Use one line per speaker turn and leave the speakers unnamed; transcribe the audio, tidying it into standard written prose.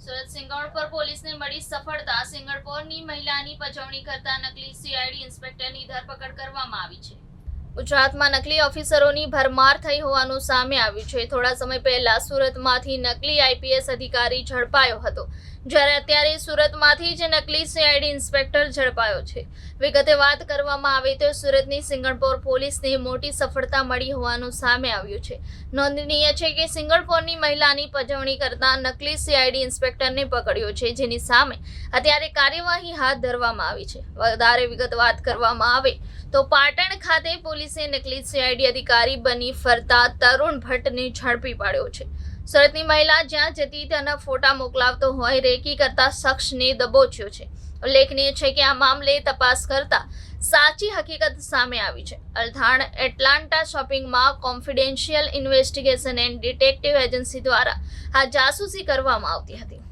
સુરત સિંગણપોર પોલીસને મળી સફળતા। સિંગણપોરની મહિલાની પજવણી કરતા નકલી સીઆઈડી ઇન્સ્પેક્ટરની ધરપકડ કરવામાં આવી છે। ગુજરાતમાં નકલી ઓફિસરોની ભરમાર થઈ હોવાનું સામે આવ્યું છે। થોડા સમય પહેલા સુરતમાંથી નકલી આઈપીએસ અધિકારી ઝડપાયો હતો, જ્યારે અત્યારે સુરતમાંથી જ નકલી સીઆઈડી ઇન્સ્પેક્ટર ઝડપાયો છે। વિગતે વાત કરવામાં આવે તો સુરતની સિંગણપોર પોલીસને મોટી સફળતા મળી હોવાનું સામે આવ્યું છે। નોંધનીય છે કે સિંગણપોરની મહિલાની પજવણી કરતા નકલી સીઆઈડી ઇન્સ્પેક્ટરને પકડ્યો છે, જેની સામે અત્યારે કાર્યવાહી હાથ ધરવામાં આવી છે। વધારે વિગતવાર કરવામાં આવે તો પાટણ ખાતે પોલીસે નકલી સીઆઈડી અધિકારી બની ફરતા તરુણ ભટ્ટને ઝડપી પાડ્યો છે। સુરતની મહિલા જ્યાં જતી તેના ફોટા મોકલાવતો હોય રેકી કરતા શખ્સને દબોચ્યો છે। ઉલ્લેખનીય છે કે આ મામલે તપાસ કરતા સાચી હકીકત સામે આવી છે। અલથાણ એટલાન્ટા શોપિંગમાં confidential investigation and detective agency દ્વારા આ જાસૂસી કરવામાં આવતી હતી।